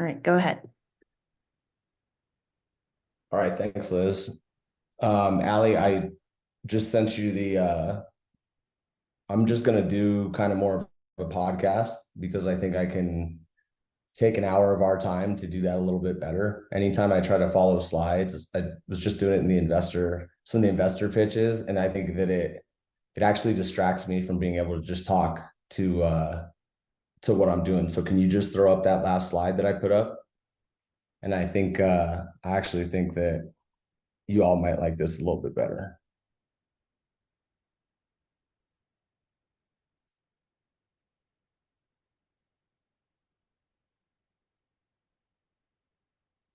All right, go ahead. All right, thanks, Liz. Allie, I just sent you I'm just gonna do kind of more of a podcast because I think I can take an hour of our time to do that a little bit better. Anytime I try to follow slides, I was just doing it in some of the investor pitches, and I think that it actually distracts me from being able to just talk to what I'm doing. So can you just throw up that last slide that I put up? And I actually think that you all might like this a little bit better.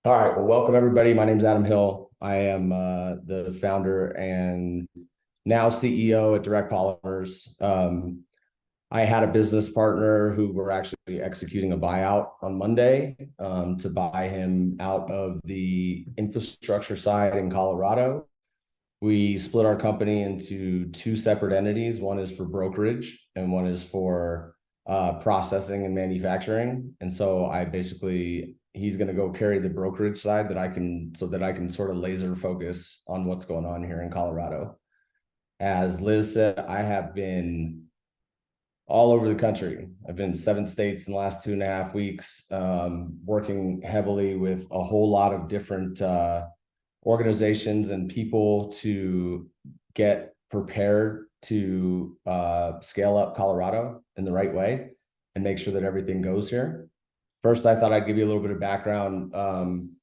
All right. Well, welcome everybody. My name is Adam Hill. I am the founder and now CEO at Direct Polymers. I had a business partner who we're actually executing a buyout on Monday to buy him out of the infrastructure side in Colorado. We split our company into two separate entities. One is for brokerage and one is for processing and manufacturing. And so he's going to go carry the brokerage side so that I can sort of laser focus on what's going on here in Colorado. As Liz said, I have been all over the country. I've been in 7 states in the last 2.5 weeks, working heavily with a whole lot of different organizations and people to get prepared to scale up Colorado in the right way and make sure that everything goes here. First, I thought I'd give you a little bit of background.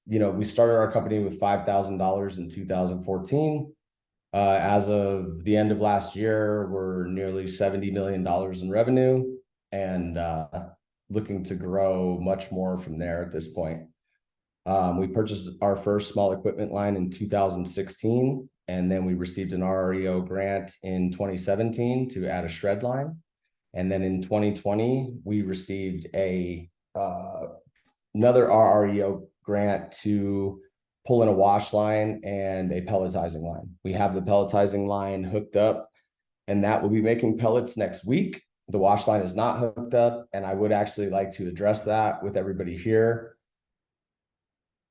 We started our company with $5,000 in 2014. As of the end of last year, we're nearly $70 million in revenue and looking to grow much more from there at this point. We purchased our first small equipment line in 2016, and then we received an RREO grant in 2017 to add a shred line. And then in 2020, we received another RREO grant to pull in a wash line and a pelletizing line. We have the pelletizing line hooked up, and that will be making pellets next week. The wash line is not hooked up, and I would actually like to address that with everybody here.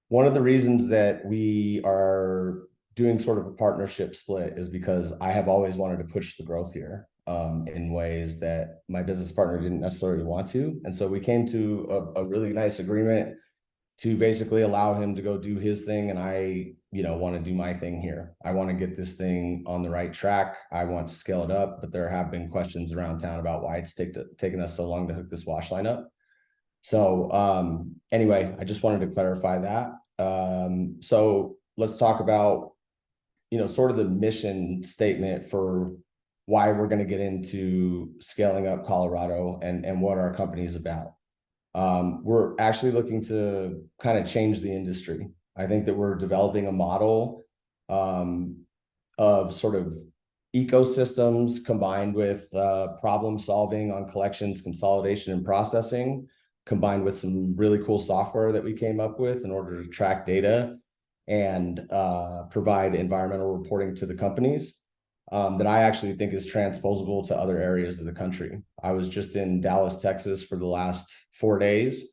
One of the reasons that we are doing sort of a partnership split is because I have always wanted to push the growth here in ways that my business partner didn't necessarily want to. And so we came to a really nice agreement to basically allow him to go do his thing. And I, want to do my thing here. I want to get this thing on the right track. I want to scale it up, but there have been questions around town about why it's taken us so long to hook this wash line up. So anyway, I just wanted to clarify that. So let's talk about, sort of the mission statement for why we're going to get into scaling up Colorado and what our company is about. We're actually looking to kind of change the industry. I think that we're developing a model of sort of ecosystems combined with problem solving on collections, consolidation, and processing, combined with some really cool software that we came up with in order to track data and provide environmental reporting to the companies that I actually think is transposable to other areas of the country. I was just in Dallas, Texas for the last 4 days,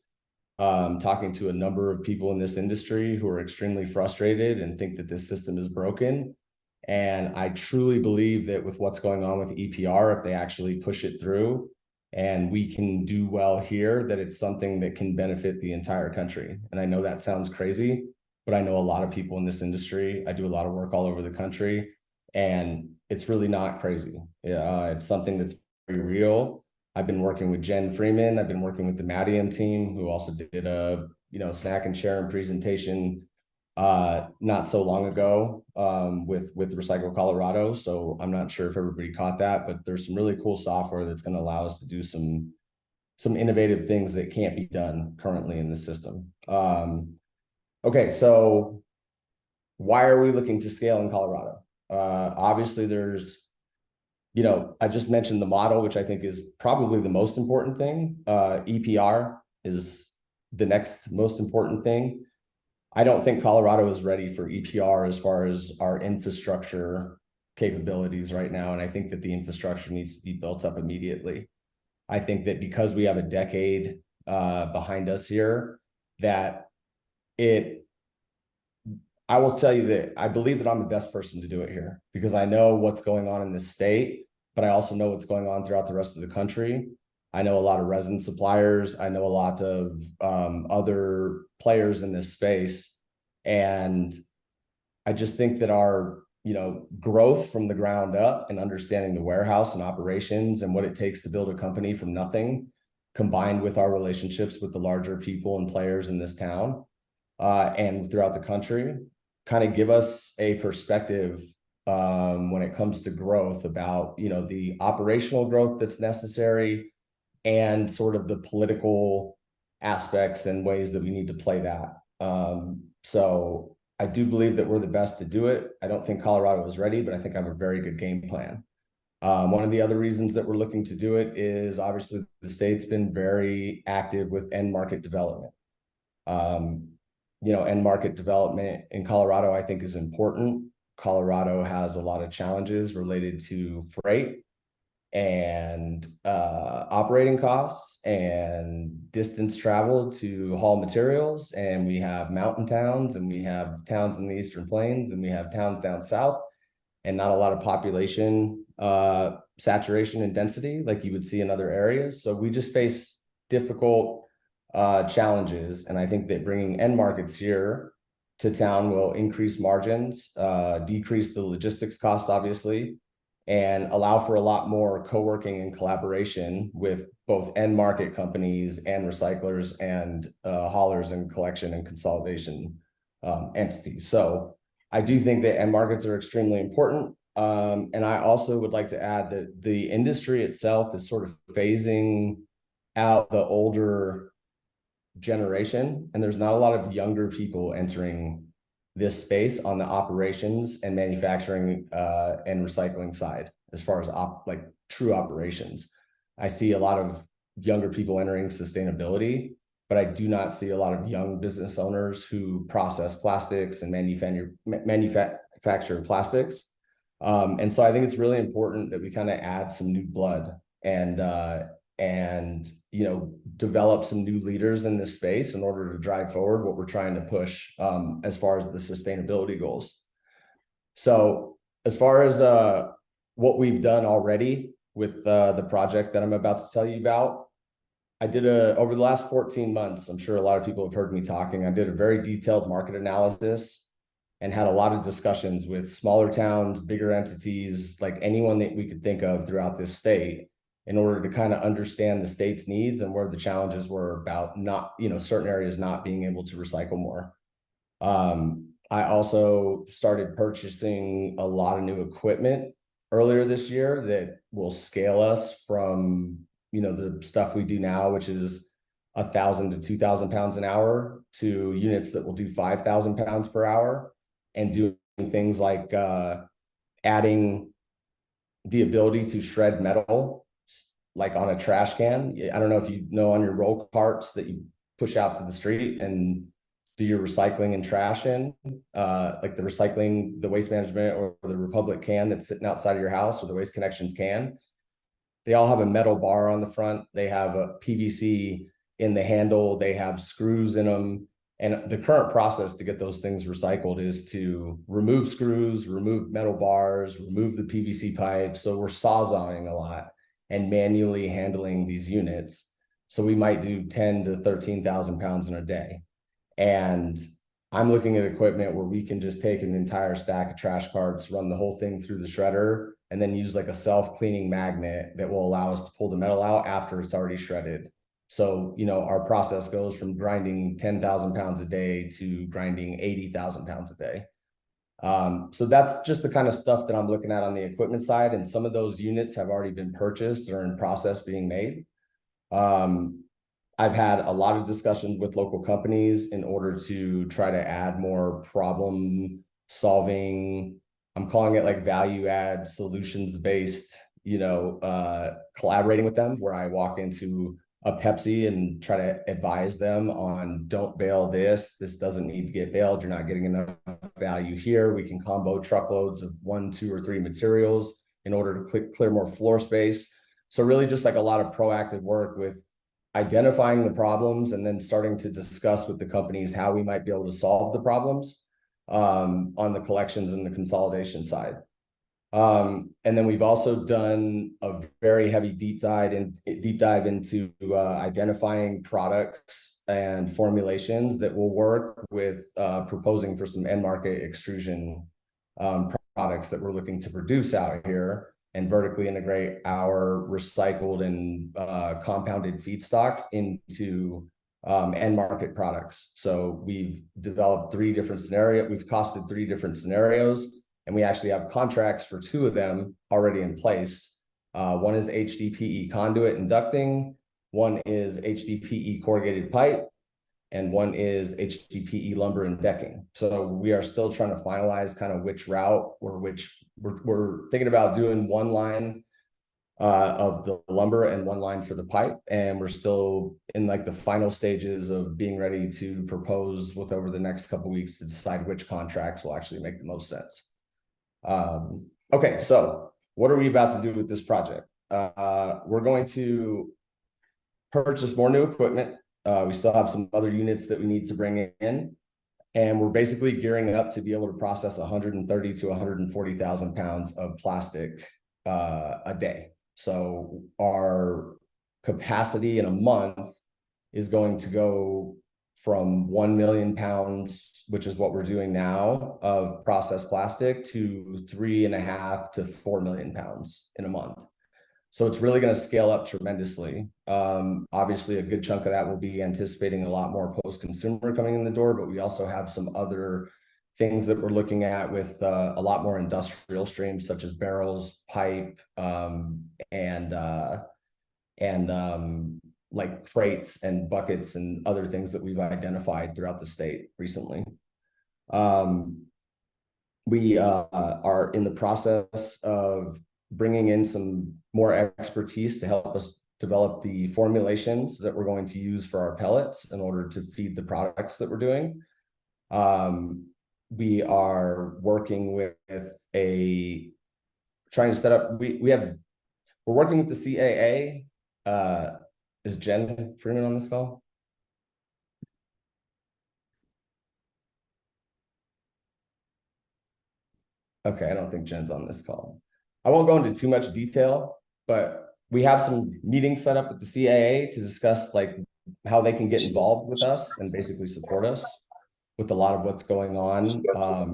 talking to a number of people in this industry who are extremely frustrated and think that this system is broken. And I truly believe that with what's going on with EPR, if they actually push it through and we can do well here, that it's something that can benefit the entire country. And I know that sounds crazy, but I know a lot of people in this industry. I do a lot of work all over the country, and it's really not crazy. It's something that's very real. I've been working with Jen Freeman. I've been working with the Madium team, who also did a snack and share and presentation not so long ago with Recycle Colorado. So I'm not sure if everybody caught that, but there's some really cool software that's going to allow us to do some innovative things that can't be done currently in the system. Okay, so why are we looking to scale in Colorado? Obviously, I just mentioned the model, which I think is probably the most important thing. EPR is the next most important thing. I don't think Colorado is ready for EPR as far as our infrastructure capabilities right now. And I think that the infrastructure needs to be built up immediately. I think that because we have a decade behind us here, that it I will tell you that I believe that I'm the best person to do it here because I know what's going on in this state, but I also know what's going on throughout the rest of the country. I know a lot of resin suppliers. I know a lot of other players in this space. And I just think that our, growth from the ground up and understanding the warehouse and operations and what it takes to build a company from nothing, combined with our relationships with the larger people and players in this town, and throughout the country, kind of give us a perspective when it comes to growth about, the operational growth that's necessary and sort of the political aspects and ways that we need to play that. So I do believe that we're the best to do it. I don't think Colorado is ready, but I think I have a very good game plan. One of the other reasons that we're looking to do it is obviously the state's been very active with end market development. End market development in Colorado, I think, is important. Colorado has a lot of challenges related to freight and operating costs and distance travel to haul materials. And we have mountain towns and we have towns in the Eastern Plains and we have towns down south and not a lot of population saturation and density like you would see in other areas. So we just face difficult challenges. And I think that bringing end markets here to town will increase margins, decrease the logistics cost, obviously, and allow for a lot more co-working and collaboration with both end market companies and recyclers and haulers and collection and consolidation entities. So I do think that end markets are extremely important. And I also would like to add that the industry itself is sort of phasing out the older generation, and there's not a lot of younger people entering this space on the operations and manufacturing and recycling side as far as true operations. I see a lot of younger people entering sustainability, but I do not see a lot of young business owners who process plastics and manufacture plastics. And so I think it's really important that we kind of add some new blood and develop some new leaders in this space in order to drive forward what we're trying to push as far as the sustainability goals. So as far as what we've done already with the project that I'm about to tell you about, I did over the last 14 months, I'm sure a lot of people have heard me talking, I did a very detailed market analysis and had a lot of discussions with smaller towns, bigger entities, like anyone that we could think of throughout this state, in order to kind of understand the state's needs and where the challenges were about not, certain areas not being able to recycle more. I also started purchasing a lot of new equipment earlier this year that will scale us from, the stuff we do now, which is 1,000 to 2,000 pounds an hour, to units that will do 5,000 pounds per hour, and doing things like adding the ability to shred metal like on a trash can. I don't know if you know, on your roll carts that you push out to the street and do your recycling and trash in, like the recycling, the Waste Management or the Republic can that's sitting outside of your house, or the Waste Connections can. They all have a metal bar on the front. They have a PVC in the handle. They have screws in them. And the current process to get those things recycled is to remove screws, remove metal bars, remove the PVC pipe. So we're sawzawing a lot and manually handling these units. So we might do 10 to 13,000 pounds in a day. And I'm looking at equipment where we can just take an entire stack of trash carts, run the whole thing through the shredder, and then use like a self-cleaning magnet that will allow us to pull the metal out after it's already shredded. So, our process goes from grinding 10,000 pounds a day to grinding 80,000 pounds a day. So that's just the kind of stuff that I'm looking at on the equipment side. And some of those units have already been purchased or in process being made. I've had a lot of discussions with local companies in order to try to add more problem solving. I'm calling it like value add solutions based, collaborating with them, where I walk into a Pepsi and try to advise them on, don't bale this doesn't need to get baled, you're not getting enough value here. We can combo truckloads of 1, 2, or 3 materials in order to clear more floor space. So really just like a lot of proactive work with identifying the problems and then starting to discuss with the companies how we might be able to solve the problems on the collections and the consolidation side. And then we've also done a very heavy deep dive into identifying products and formulations that will work with proposing for some end market extrusion products that we're looking to produce out here and vertically integrate our recycled and compounded feedstocks into end market products. So we've developed three different scenarios. We've costed three different scenarios, and we actually have contracts for two of them already in place. One is HDPE conduit and ducting, one is HDPE corrugated pipe, and one is HDPE lumber and decking. So we are still trying to finalize kind of which route or which we're thinking about doing one line of the lumber and one line for the pipe. And we're still in like the final stages of being ready to propose with over the next couple of weeks to decide which contracts will actually make the most sense. Okay, so what are we about to do with this project? We're going to purchase more new equipment. We still have some other units that we need to bring in, and we're basically gearing up to be able to process 130 to 140,000 pounds of plastic a day. So our capacity in a month is going to go from 1 million pounds, which is what we're doing now, of processed plastic, to 3.5 to 4 million pounds in a month. So it's really going to scale up tremendously. Obviously, a good chunk of that will be anticipating a lot more post-consumer coming in the door, but we also have some other things that we're looking at with a lot more industrial streams, such as barrels, pipe, and like crates and buckets and other things that we've identified throughout the state recently. We are in the process of bringing in some more expertise to help us develop the formulations that we're going to use for our pellets in order to feed the products that we're doing. We are working with trying to set up, we're working with the CAA. Is Jen Freeman on this call? Okay, I don't think Jen's on this call. I won't go into too much detail, but we have some meetings set up with the CAA to discuss like how they can get involved with us and basically support us with a lot of what's going on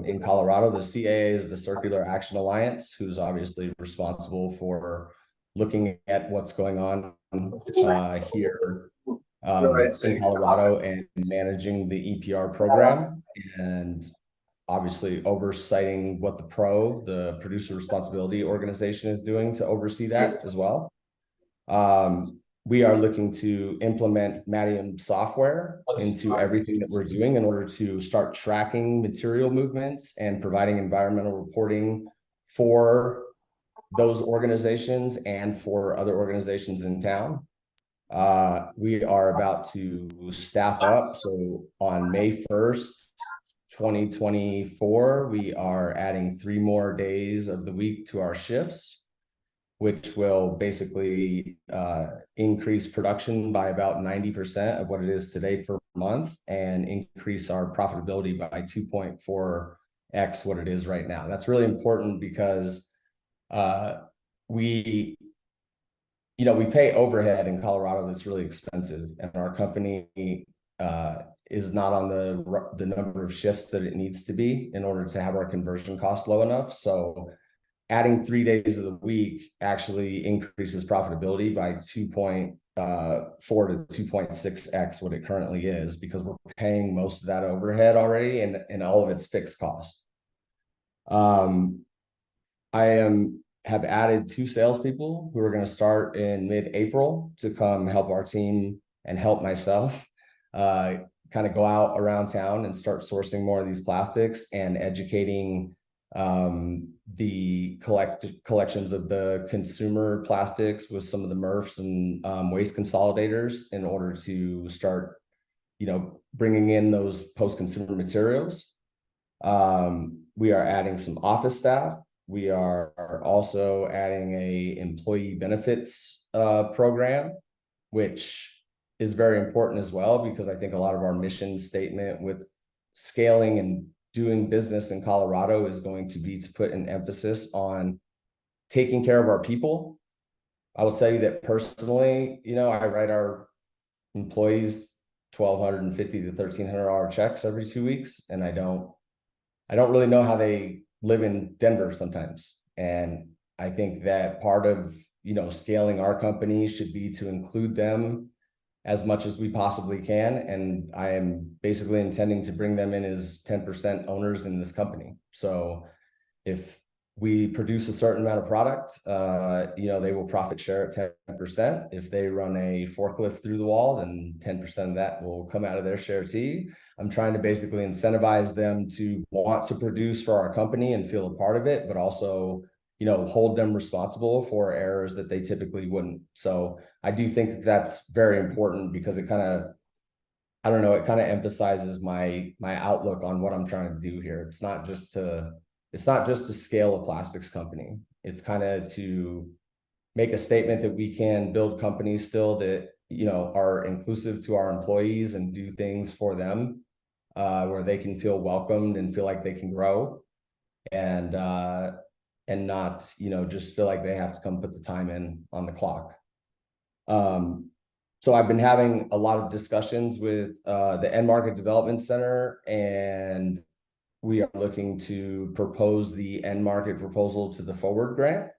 in Colorado. The CAA is the Circular Action Alliance, who's obviously responsible for looking at what's going on here in Colorado and managing the EPR program, and obviously oversighting what the Producer Responsibility Organization, is doing to oversee that as well. We are looking to implement Madium software into everything that we're doing in order to start tracking material movements and providing environmental reporting for those organizations and for other organizations in town. We are about to staff up. So on May 1st, 2024, we are adding 3 more days of the week to our shifts, which will basically increase production by about 90% of what it is today per month and increase our profitability by 2.4x what it is right now. That's really important because we pay overhead in Colorado that's really expensive, and our company is not on the number of shifts that it needs to be in order to have our conversion costs low enough. So adding 3 days of the week actually increases profitability by 2.4 to 2.6x what it currently is, because we're paying most of that overhead already and all of its fixed cost. Have added 2 salespeople who are going to start in mid-April to come help our team and help myself kind of go out around town and start sourcing more of these plastics and educating the collections of the consumer plastics with some of the MRFs and waste consolidators in order to start, bringing in those post-consumer materials. We are adding some office staff. We are also adding a employee benefits program, which is very important as well, because I think a lot of our mission statement with scaling and doing business in Colorado is going to be to put an emphasis on taking care of our people. I will tell you that personally, I write our employees $1,250 to $1,300 checks every 2 weeks, and I don't really know how they live in Denver sometimes. And I think that part of scaling our company should be to include them as much as we possibly can. And I am basically intending to bring them in as 10% owners in this company. So if we produce a certain amount of product, they will profit share at 10%. If they run a forklift through the wall, then 10% of that will come out of their share too. I'm trying to basically incentivize them to want to produce for our company and feel a part of it, but also, hold them responsible for errors that they typically wouldn't. So I do think that's very important, because it kind of, I don't know, it kind of emphasizes my outlook on what I'm trying to do here. It's not just to scale a plastics company. It's kind of to make a statement that we can build companies still that, are inclusive to our employees and do things for them, where they can feel welcomed and feel like they can grow, and not, just feel like they have to come put the time in on the clock. So I've been having a lot of discussions with the End Market Development Center, and we are looking to propose the end market proposal to the Forward Grant.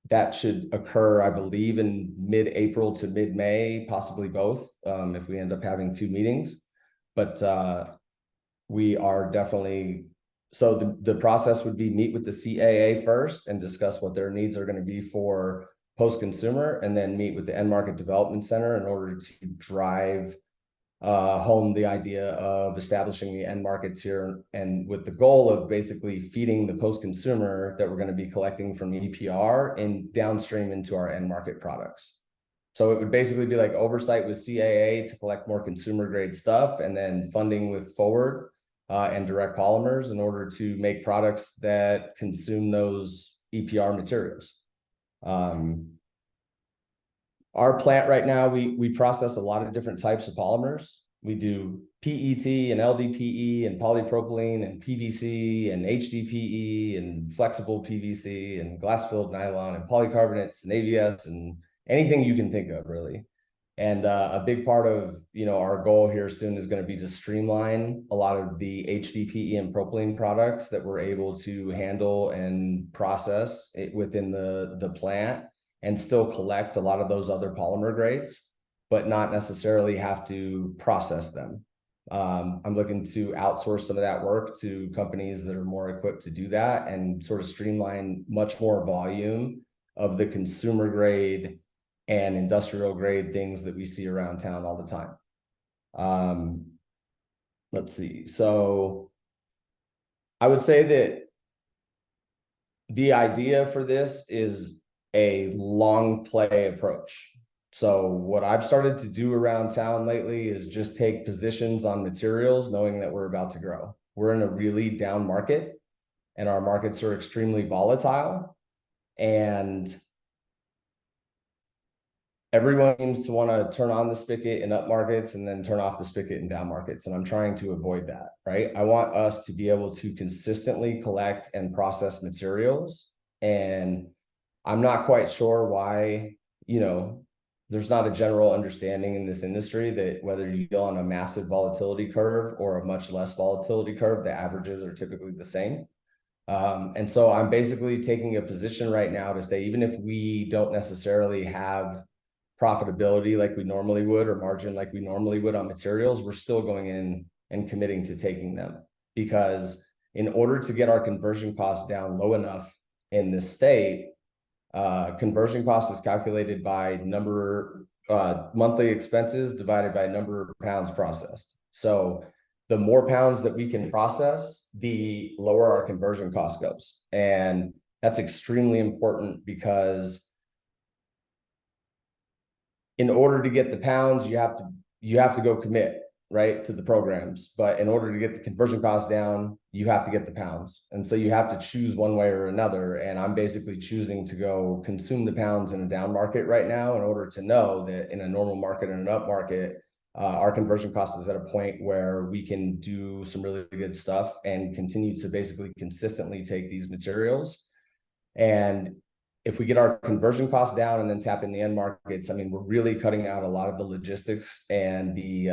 That should occur, I believe, in mid-April to mid-May, possibly both, if we end up having 2 meetings. But we are definitely, so the process would be meet with the CAA first and discuss what their needs are going to be for post-consumer, and then meet with the End Market Development Center in order to drive home the idea of establishing the end markets here, and with the goal of basically feeding the post-consumer that we're going to be collecting from EPR and downstream into our end market products. So it would basically be like oversight with CAA to collect more consumer grade stuff, and then funding with Forward and Direct Polymers in order to make products that consume those EPR materials. Our plant right now, we process a lot of different types of polymers. We do PET and LDPE and polypropylene and PVC and HDPE and flexible PVC and glass-filled nylon and polycarbonates and ABS and anything you can think of, really. And a big part of our goal here soon is going to be to streamline a lot of the HDPE and propylene products that we're able to handle and process within the plant, and still collect a lot of those other polymer grades, but not necessarily have to process them. I'm looking to outsource some of that work to companies that are more equipped to do that, and sort of streamline much more volume of the consumer grade and industrial grade things that we see around town all the time. Let's see. So I would say that the idea for this is a long play approach. So what I've started to do around town lately is just take positions on materials, knowing that we're about to grow. We're in a really down market, and our markets are extremely volatile, and everyone seems to want to turn on the spigot in up markets and then turn off the spigot in down markets. And I'm trying to avoid that, right? I want us to be able to consistently collect and process materials. And I'm not quite sure why, there's not a general understanding in this industry that whether you go on a massive volatility curve or a much less volatility curve, the averages are typically the same. And so I'm basically taking a position right now to say, even if we don't necessarily have profitability like we normally would, or margin like we normally would on materials, we're still going in and committing to taking them. Because in order to get our conversion costs down low enough in this state, conversion cost is calculated by monthly expenses divided by number of pounds processed. So the more pounds that we can process, the lower our conversion cost goes. And that's extremely important, because in order to get the pounds, you have to go commit. right, to the programs. But in order to get the conversion costs down, you have to get the pounds. And so you have to choose one way or another. And I'm basically choosing to go consume the pounds in a down market right now in order to know that in a normal market and an up market, our conversion cost is at a point where we can do some really good stuff and continue to basically consistently take these materials. And if we get our conversion costs down and then tap in the end markets, I mean, we're really cutting out a lot of the logistics and the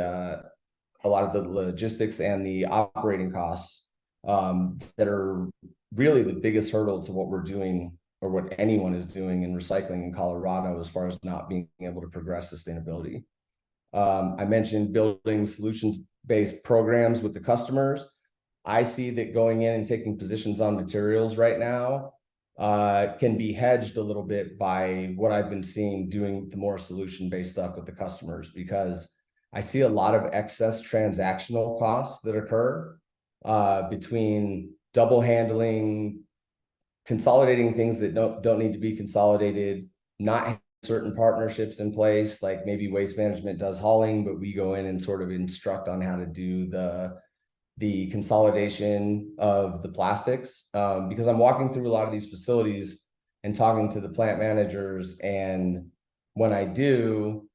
operating costs that are really the biggest hurdle to what we're doing or what anyone is doing in recycling in Colorado as far as not being able to progress sustainability. I mentioned building solutions-based programs with the customers. I see that going in and taking positions on materials right now can be hedged a little bit by what I've been seeing doing the more solution-based stuff with the customers, because I see a lot of excess transactional costs that occur between double handling, consolidating things that don't need to be consolidated, not certain partnerships in place, like maybe Waste Management does hauling, but we go in and sort of instruct on how to do the consolidation of the plastics. Because I'm walking through a lot of these facilities and talking to the plant managers, and when I do,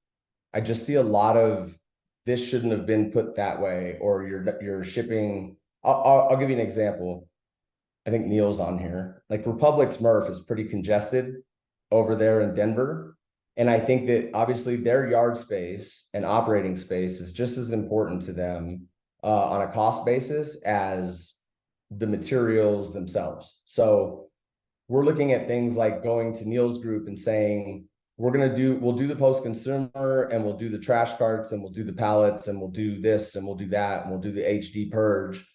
I just see a lot of this shouldn't have been put that way, or you're shipping. I'll give you an example. I think Neil's on here. Like Republic's MRF is pretty congested over there in Denver. And I think that obviously their yard space and operating space is just as important to them on a cost basis as the materials themselves. So we're looking at things like going to Neil's group and saying, we'll do the post-consumer, and we'll do the trash carts, and we'll do the pallets, and we'll do this, and we'll do that, and we'll do the HD purge.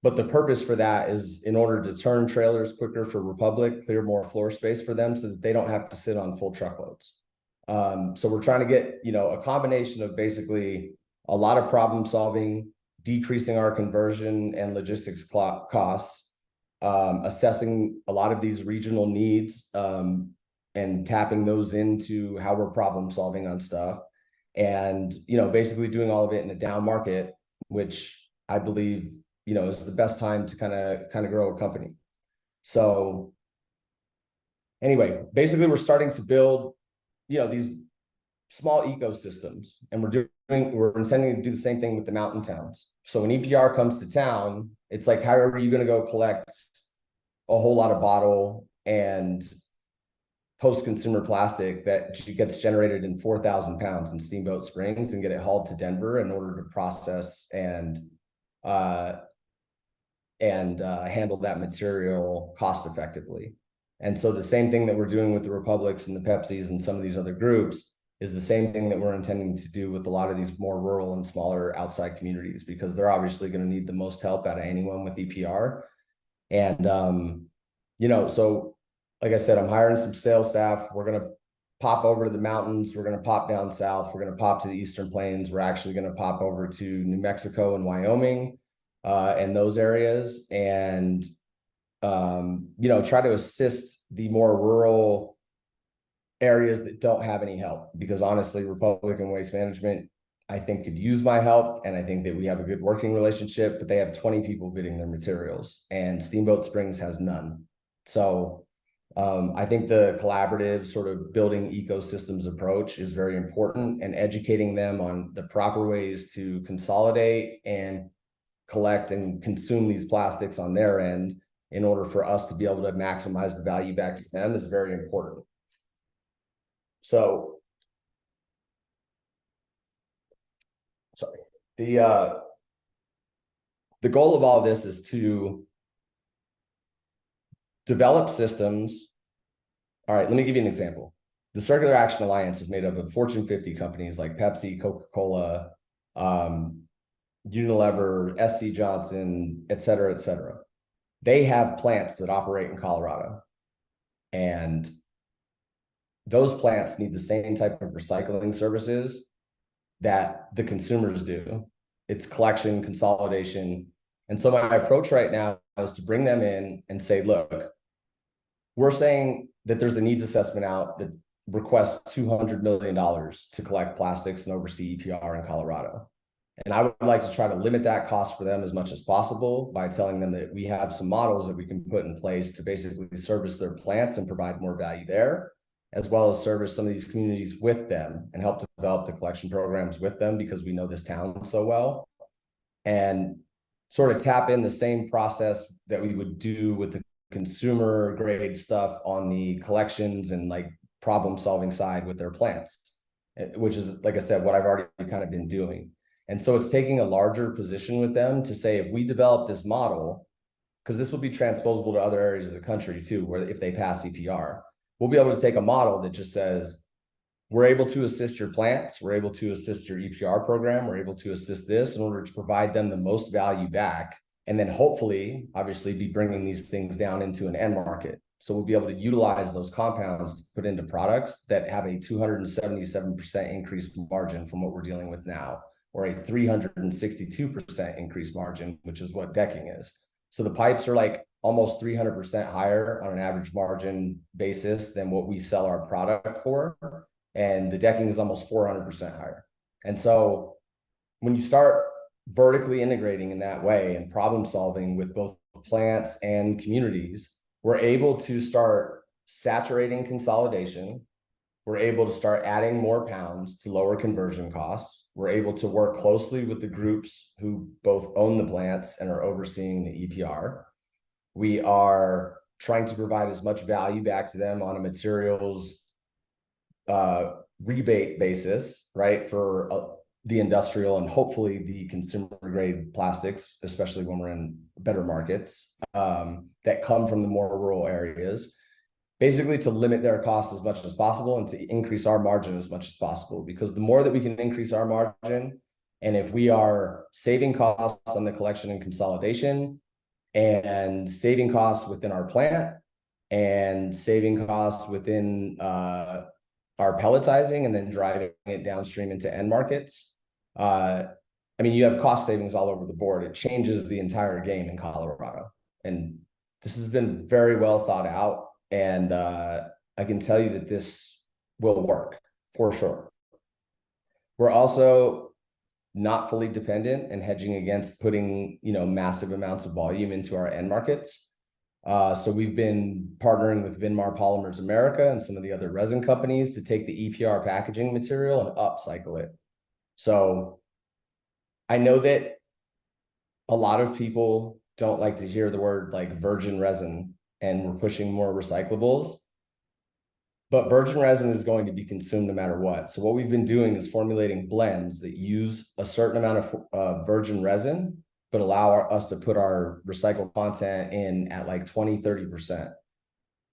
But the purpose for that is in order to turn trailers quicker for Republic, clear more floor space for them so that they don't have to sit on full truckloads. So we're trying to get, a combination of basically a lot of problem solving, decreasing our conversion and logistics costs, assessing a lot of these regional needs, and tapping those into how we're problem solving on stuff, and basically doing all of it in a down market, which I believe is the best time to kind of grow a company. So anyway, basically we're starting to build these small ecosystems, and we're intending to do the same thing with the mountain towns. So when EPR comes to town, it's like, how are you going to go collect a whole lot of bottle and post-consumer plastic that gets generated in 4,000 pounds in Steamboat Springs and get it hauled to Denver in order to process and handle that material cost effectively? And so the same thing that we're doing with the Republics and the Pepsis and some of these other groups is the same thing that we're intending to do with a lot of these more rural and smaller outside communities, because they're obviously going to need the most help out of anyone with EPR. And, so like I said, I'm hiring some sales staff. We're going to pop over to the mountains. We're going to pop down south. We're going to pop to the Eastern Plains. We're actually going to pop over to New Mexico and Wyoming and those areas, and try to assist the more rural areas that don't have any help, because honestly, Republic and Waste Management, I think, could use my help, and I think that we have a good working relationship, but they have 20 people bidding their materials, and Steamboat Springs has none. So I think the collaborative sort of building ecosystems approach is very important, and educating them on the proper ways to consolidate and collect and consume these plastics on their end in order for us to be able to maximize the value back to them is very important. So, sorry, the goal of all of this is to develop systems. All right, let me give you an example. The Circular Action Alliance is made up of Fortune 50 companies like Pepsi, Coca-Cola, Unilever, SC Johnson, et cetera, et cetera. They have plants that operate in Colorado, and those plants need the same type of recycling services that the consumers do. It's collection, consolidation. And so my approach right now is to bring them in and say, look, we're saying that there's a needs assessment out that request $200 million to collect plastics and oversee EPR in Colorado. And I would like to try to limit that cost for them as much as possible by telling them that we have some models that we can put in place to basically service their plants and provide more value there, as well as service some of these communities with them and help develop the collection programs with them because we know this town so well. And sort of tap in the same process that we would do with the consumer grade stuff on the collections and like problem solving side with their plants, which is, like I said, what I've already kind of been doing. And so it's taking a larger position with them to say, if we develop this model, because this will be transposable to other areas of the country too, where if they pass EPR, we'll be able to take a model that just says, we're able to assist your plants, we're able to assist your EPR program, we're able to assist this in order to provide them the most value back. And then hopefully, obviously, be bringing these things down into an end market. So we'll be able to utilize those compounds to put into products that have a 277% increased margin from what we're dealing with now, or a 362% increased margin, which is what decking is. So the pipes are like almost 300% higher on an average margin basis than what we sell our product for. And the decking is almost 400% higher. And so when you start vertically integrating in that way and problem solving with both plants and communities, we're able to start saturating consolidation. We're able to start adding more pounds to lower conversion costs. We're able to work closely with the groups who both own the plants and are overseeing the EPR. We are trying to provide as much value back to them on a materials rebate basis, right, for the industrial and hopefully the consumer grade plastics, especially when we're in better markets that come from the more rural areas, basically to limit their costs as much as possible and to increase our margin as much as possible. Because the more that we can increase our margin, and if we are saving costs on the collection and consolidation and saving costs within our plant and saving costs within our pelletizing and then driving it downstream into end markets. I mean, you have cost savings all over the board. It changes the entire game in Colorado. And this has been very well thought out. And I can tell you that this will work for sure. We're also not fully dependent and hedging against putting, massive amounts of volume into our end markets. So we've been partnering with Vinmar Polymers America and some of the other resin companies to take the EPR packaging material and upcycle it. So I know that a lot of people don't like to hear the word like virgin resin, and we're pushing more recyclables, but virgin resin is going to be consumed no matter what. So what we've been doing is formulating blends that use a certain amount of virgin resin, but allow us to put our recycled content in at like 20-30%.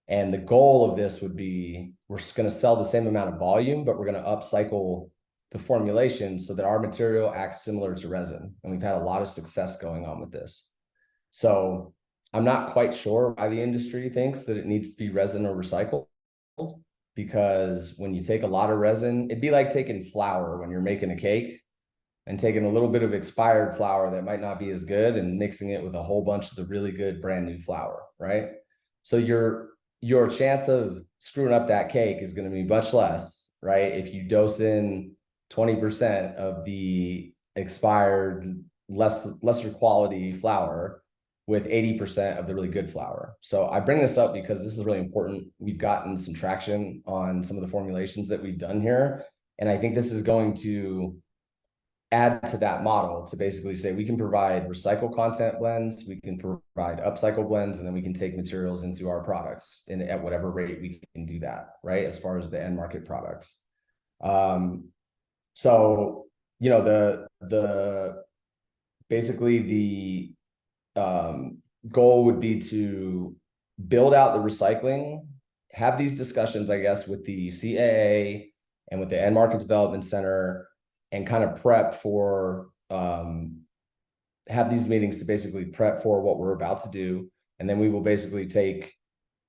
And the goal of this would be, we're just going to sell the same amount of volume, but we're going to upcycle the formulation so that our material acts similar to resin. And we've had a lot of success going on with this. So I'm not quite sure why the industry thinks that it needs to be resin or recycled, because when you take a lot of resin, it'd be like taking flour when you're making a cake and taking a little bit of expired flour that might not be as good and mixing it with a whole bunch of the really good brand new flour, right? So your chance of screwing up that cake is going to be much less, right, if you dose in 20% of the expired, lesser quality flour with 80% of the really good flour. So I bring this up because this is really important. We've gotten some traction on some of the formulations that we've done here. And I think this is going to add to that model to basically say we can provide recycled content blends, we can provide upcycle blends, and then we can take materials into our products at whatever rate we can do that, right, as far as the end market products. So, basically the goal would be to build out the recycling, have these discussions, I guess, with the CAA and with the End Market Development Center, and kind of prep for, have these meetings to basically prep for what we're about to do. And then we will basically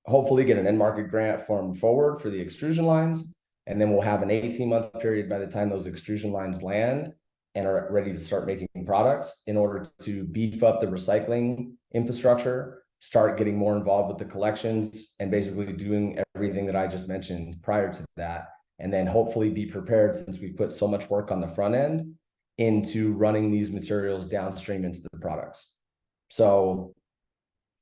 hopefully get an end market grant formed forward for the extrusion lines. And then we'll have an 18-month period by the time those extrusion lines land and are ready to start making products in order to beef up the recycling infrastructure start getting more involved with the collections and basically doing everything that I just mentioned prior to that. And then hopefully be prepared, since we put so much work on the front end, into running these materials downstream into the products. So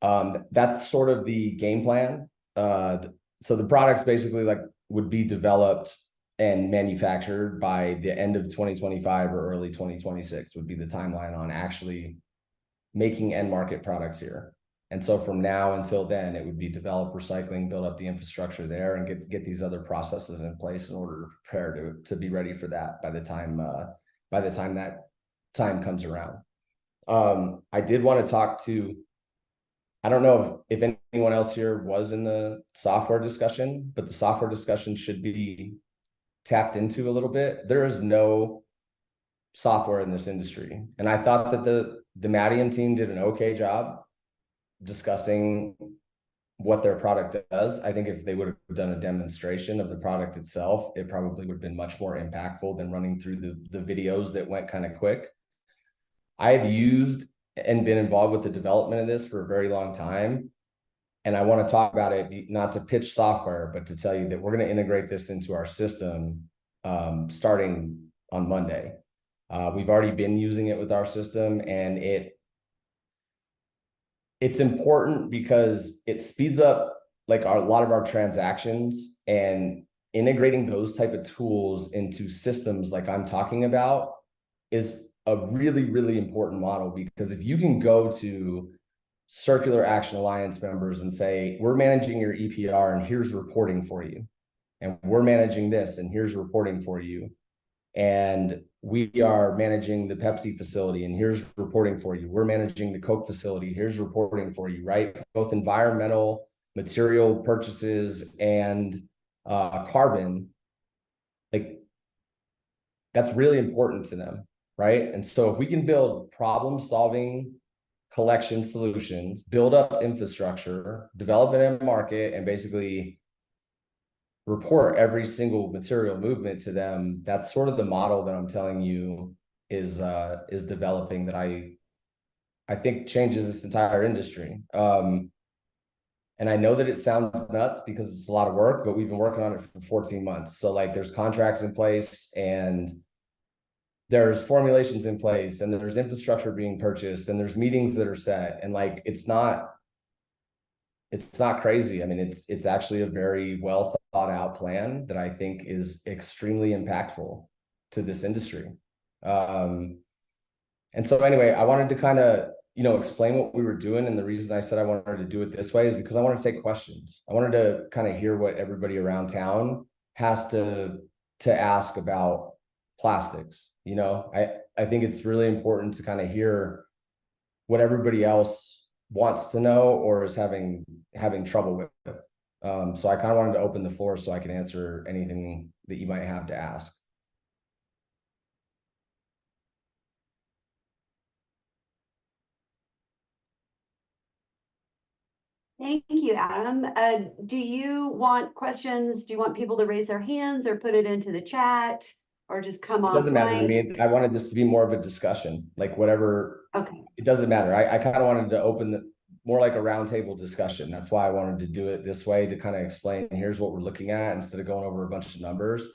that's sort of the game plan. So the products basically like would be developed and manufactured by the end of 2025 or early 2026 would be the timeline on actually making end market products here. And so from now until then, it would be develop recycling, build up the infrastructure there, and get these other processes in place in order to prepare to be ready for that by the time that time comes around. I did want to talk to, I don't know if anyone else here was in the software discussion, but the software discussion should be tapped into a little bit. There is no software in this industry. And I thought that the Madium team did an okay job discussing what their product does. I think if they would have done a demonstration of the product itself, it probably would have been much more impactful than running through the videos that went kind of quick. I've used and been involved with the development of this for a very long time. And I want to talk about it, not to pitch software, but to tell you that we're going to integrate this into our system starting on Monday. We've already been using it with our system, and it's important because it speeds up like a lot of our transactions, and integrating those type of tools into systems like I'm talking about is a really, really important model. Because if you can go to Circular Action Alliance members and say, we're managing your EPR and here's reporting for you, and we're managing this and here's reporting for you, and we are managing the Pepsi facility and here's reporting for you, we're managing the Coke facility, here's reporting for you, right? Both environmental, material purchases, and carbon, like that's really important to them, right? And so if we can build problem solving collection solutions, build up infrastructure, develop an end market, and basically report every single material movement to them, that's sort of the model that I'm telling you is developing, that I think changes this entire industry. And I know that it sounds nuts because it's a lot of work, but we've been working on it for 14 months. So like there's contracts in place, and there's formulations in place, and there's infrastructure being purchased, and there's meetings that are set, and like it's not crazy. I mean, it's actually a very well thought out plan that I think is extremely impactful to this industry. And so anyway, I wanted to kind of, explain what we were doing. And the reason I said I wanted to do it this way is because I wanted to take questions. I wanted to kind of hear what everybody around town has to ask about plastics. I think it's really important to kind of hear what everybody else wants to know or is having trouble with. So I kind of wanted to open the floor so I can answer anything that you might have to ask. Thank you, Adam. Do you want questions? Do you want people to raise their hands or put it into the chat or just come off? It doesn't matter to me. I wanted this to be more of a discussion, like whatever. Okay. It doesn't matter. I kind of wanted to open more like a roundtable discussion. That's why I wanted to do it this way, to kind of explain, here's what we're looking at, instead of going over a bunch of numbers,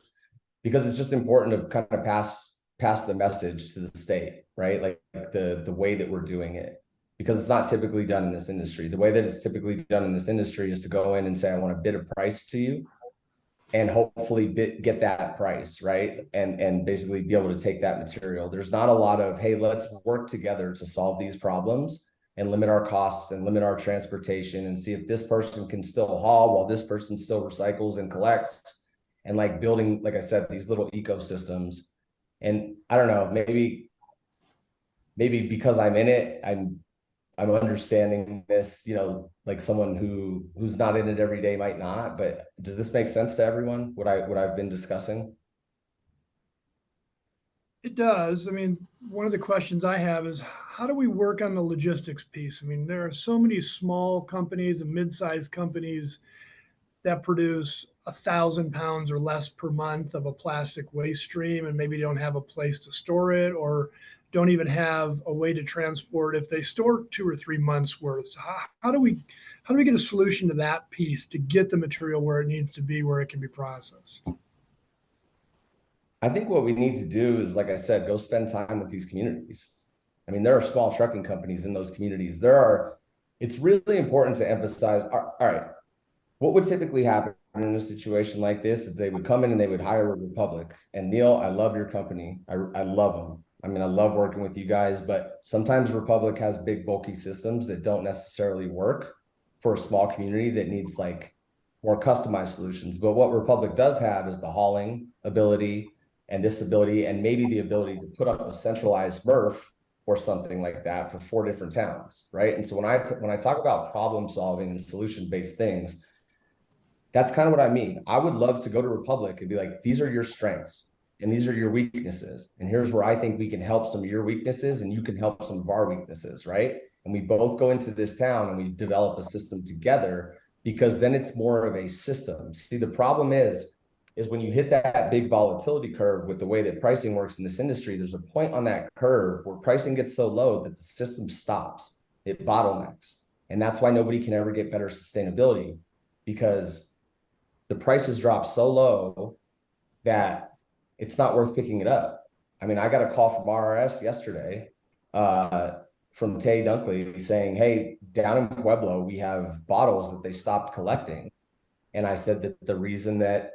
because it's just important to kind of pass the message to the state, right? Like the way that we're doing it, because it's not typically done in this industry. The way that it's typically done in this industry is to go in and say, I want to bid a price to you, and hopefully get that price, right? And basically be able to take that material. There's not a lot of, hey, let's work together to solve these problems and limit our costs and limit our transportation, and see if this person can still haul while this person still recycles and collects, and like building, like I said, these little ecosystems. And I don't know, maybe because I'm in it, I'm understanding this, like someone who's not in it every day might not. But does this make sense to everyone, what I've been discussing? It does. I mean, one of the questions I have is, how do we work on the logistics piece? I mean, there are so many small companies and mid-sized companies that produce 1,000 pounds or less per month of a plastic waste stream, and maybe don't have a place to store it or don't even have a way to transport if they store 2 or 3 months worth. How do we get a solution to that piece to get the material where it needs to be, where it can be processed? I think what we need to do is, like I said, go spend time with these communities. I mean, there are small trucking companies in those communities. It's really important to emphasize, all right, what would typically happen in a situation like this is they would come in and they would hire a Republic. And Neil, I love your company. I love them. I mean, I love working with you guys, but sometimes Republic has big, bulky systems that don't necessarily work for a small community that needs like more customized solutions. But what Republic does have is the hauling ability and this ability, and maybe the ability to put up a centralized MRF or something like that for 4 different towns, right? And so when I talk about problem solving and solution-based things, that's kind of what I mean. I would love to go to Republic and be like, these are your strengths and these are your weaknesses. And here's where I think we can help some of your weaknesses and you can help some of our weaknesses, right? And we both go into this town and we develop a system together, because then it's more of a system. See, the problem is when you hit that big volatility curve with the way that pricing works in this industry, there's a point on that curve where pricing gets so low that the system stops. It bottlenecks. And that's why nobody can ever get better sustainability, because the prices drop so low that it's not worth picking it up. I mean, I got a call from RRS yesterday from Tay Dunkley saying, hey, down in Pueblo, we have bottles that they stopped collecting. And I said that the reason that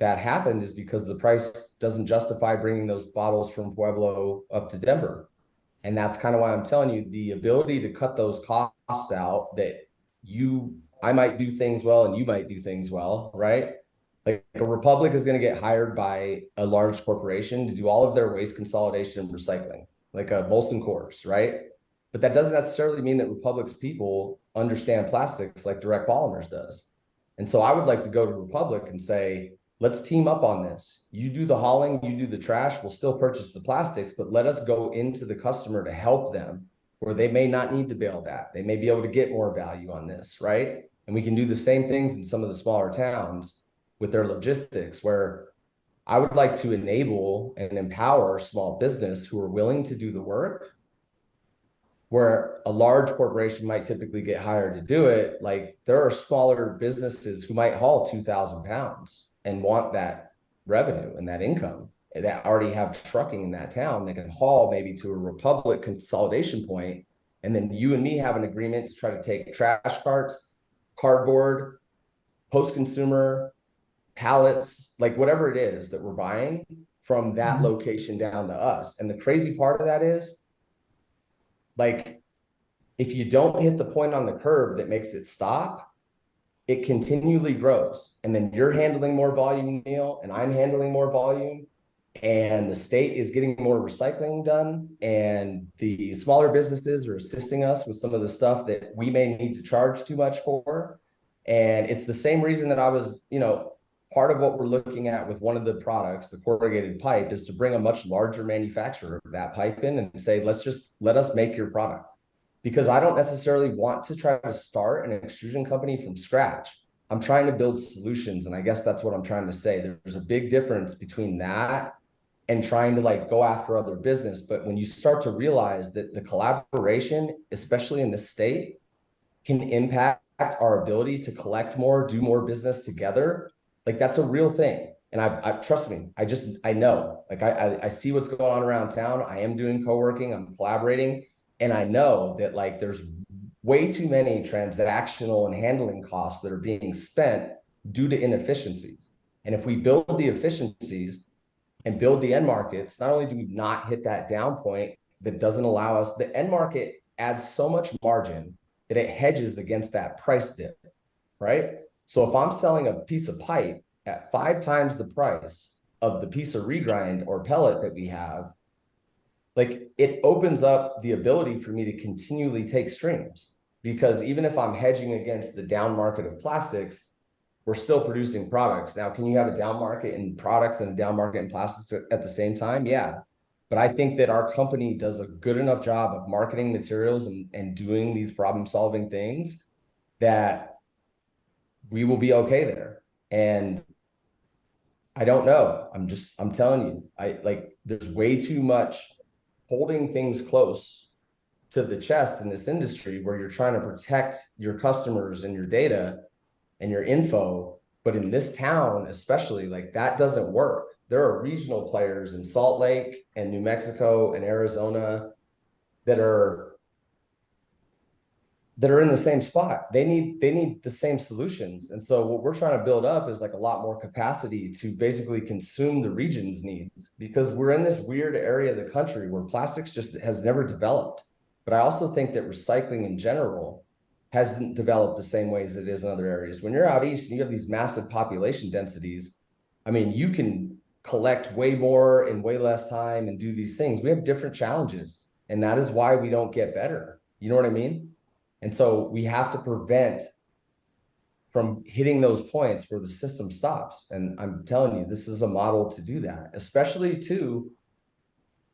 happened is because the price doesn't justify bringing those bottles from Pueblo up to Denver. And that's kind of why I'm telling you, the ability to cut those costs out, that I might do things well and you might do things well, right? Like a Republic is going to get hired by a large corporation to do all of their waste consolidation and recycling, like a Molson Coors, right? But that doesn't necessarily mean that Republic's people understand plastics like Direct Polymers does. And so I would like to go to Republic and say, let's team up on this. You do the hauling, you do the trash, we'll still purchase the plastics, but let us go into the customer to help them where they may not need to bail that. They may be able to get more value on this, right? And we can do the same things in some of the smaller towns with their logistics, where I would like to enable and empower small business who are willing to do the work, where a large corporation might typically get hired to do it. Like there are smaller businesses who might haul 2,000 pounds and want that revenue and that income, that already have trucking in that town. They can haul maybe to a Republic consolidation point, and then you and me have an agreement to try to take trash carts, cardboard, post-consumer, pallets, like whatever it is that we're buying from that location down to us. And the crazy part of that is, like, if you don't hit the point on the curve that makes it stop, it continually grows. And then you're handling more volume, Neil, and I'm handling more volume. And the state is getting more recycling done. And the smaller businesses are assisting us with some of the stuff that we may need to charge too much for. And it's the same reason that I was, part of what we're looking at with one of the products, the corrugated pipe, is to bring a much larger manufacturer of that pipe in and say, let us make your product. Because I don't necessarily want to try to start an extrusion company from scratch. I'm trying to build solutions. And I guess that's what I'm trying to say. There's a big difference between that and trying to go after other business. But when you start to realize that the collaboration, especially in this state, can impact our ability to collect more, do more business together, that's a real thing. And I trust me, I know, I see what's going on around town. I am doing co-working, I'm collaborating. And I know that there's way too many transactional and handling costs that are being spent due to inefficiencies. And if we build the efficiencies and build the end markets, not only do we not hit that down point that doesn't allow us, the end market adds so much margin that it hedges against that price dip, right? So if I'm selling a piece of pipe at 5 times the price of the piece of regrind or pellet that we have, it opens up the ability for me to continually take streams, because even if I'm hedging against the down market of plastics, we're still producing products. Now, can you have a down market in products and a down market in plastics at the same time? Yeah. But I think that our company does a good enough job of marketing materials and doing these problem solving things that we will be okay there. And I don't know. I'm telling you, there's way too much holding things close to the chest in this industry where you're trying to protect your customers and your data and your info. But in this town, especially, like, that doesn't work. There are regional players in Salt Lake and New Mexico and Arizona that are in the same spot. They need the same solutions. And so what we're trying to build up is like a lot more capacity to basically consume the region's needs, because we're in this weird area of the country where plastics just has never developed. But I also think that recycling in general hasn't developed the same way as it is in other areas. When you're out east and you have these massive population densities, I mean, you can collect way more in way less time and do these things. We have different challenges, and that is why we don't get better. You know what I mean? And so we have to prevent from hitting those points where the system stops. And I'm telling you, this is a model to do that, especially too.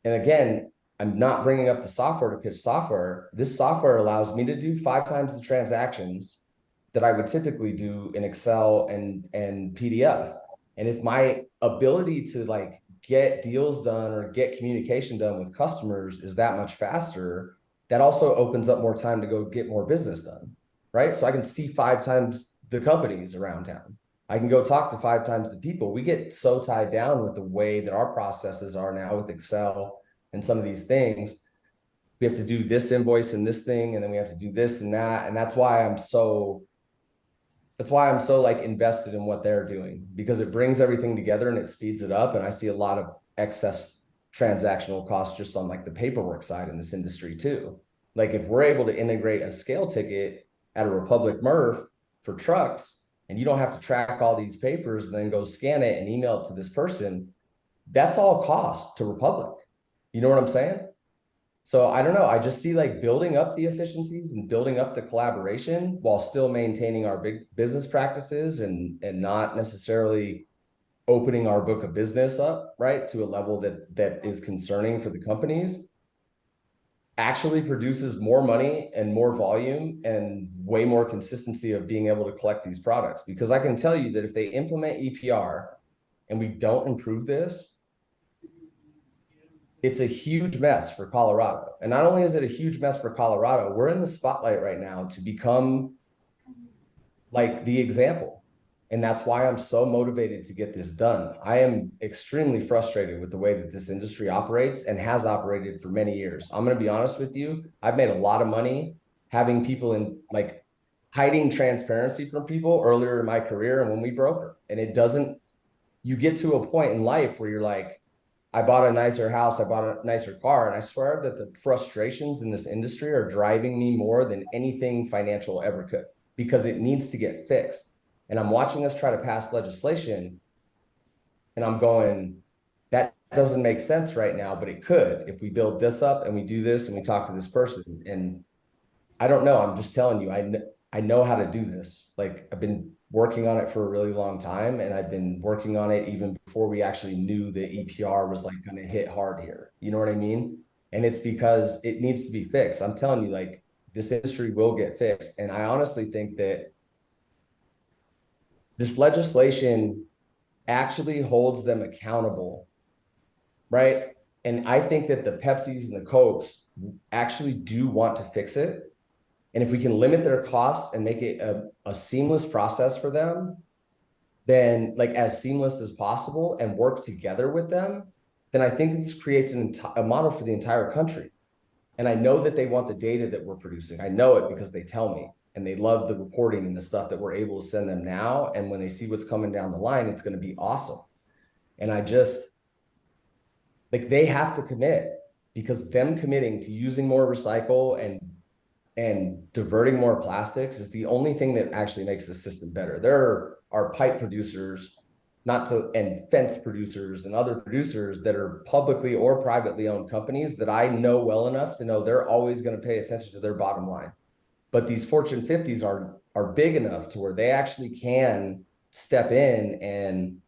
And again, I'm not bringing up the software to pitch software. This software allows me to do 5 times the transactions that I would typically do in Excel and PDF. And if my ability to like get deals done or get communication done with customers is that much faster, that also opens up more time to go get more business done, right? So I can see 5 times the companies around town. I can go talk to 5 times the people. We get so tied down with the way that our processes are now with Excel and some of these things. We have to do this invoice and this thing, and then we have to do this and that. And that's why I'm so like invested in what they're doing, because it brings everything together and it speeds it up. And I see a lot of excess transactional costs just on like the paperwork side in this industry too. Like if we're able to integrate a scale ticket at a Republic MRF for trucks, and you don't have to track all these papers and then go scan it and email it to this person, that's all cost to Republic. You know what I'm saying? So I don't know. I just see like building up the efficiencies and building up the collaboration while still maintaining our big business practices and not necessarily opening our book of business up, right, to a level that is concerning for the companies, actually produces more money and more volume and way more consistency of being able to collect these products. Because I can tell you that if they implement EPR and we don't improve this, it's a huge mess for Colorado. And not only is it a huge mess for Colorado, we're in the spotlight right now to become like the example. And that's why I'm so motivated to get this done. I am extremely frustrated with the way that this industry operates and has operated for many years. I'm going to be honest with you. I've made a lot of money having people in like hiding transparency from people earlier in my career and when we broker. And it doesn't, you get to a point in life where you're like, I bought a nicer house, I bought a nicer car, and I swear that the frustrations in this industry are driving me more than anything financial ever could, because it needs to get fixed. And I'm watching us try to pass legislation, and I'm going, that doesn't make sense right now, but it could if we build this up and we do this and we talk to this person. And I don't know, I'm just telling you, I know how to do this. Like I've been working on it for a really long time, and I've been working on it even before we actually knew the EPR was like going to hit hard here. You know what I mean? And it's because it needs to be fixed. I'm telling you, like this industry will get fixed. And I honestly think that this legislation actually holds them accountable, right? And I think that the Pepsis and the Cokes actually do want to fix it. And if we can limit their costs and make it a seamless process for them, then like as seamless as possible, and work together with them, then I think this creates a model for the entire country. And I know that they want the data that we're producing. I know it because they tell me, and they love the reporting and the stuff that we're able to send them now. And when they see what's coming down the line, it's going to be awesome. And I just, like, they have to commit, because them committing to using more recycle and diverting more plastics is the only thing that actually makes the system better. There are pipe producers, and fence producers and other producers that are publicly or privately owned companies that I know well enough to know they're always going to pay attention to their bottom line. But these Fortune 50s are big enough to where they actually can step in, and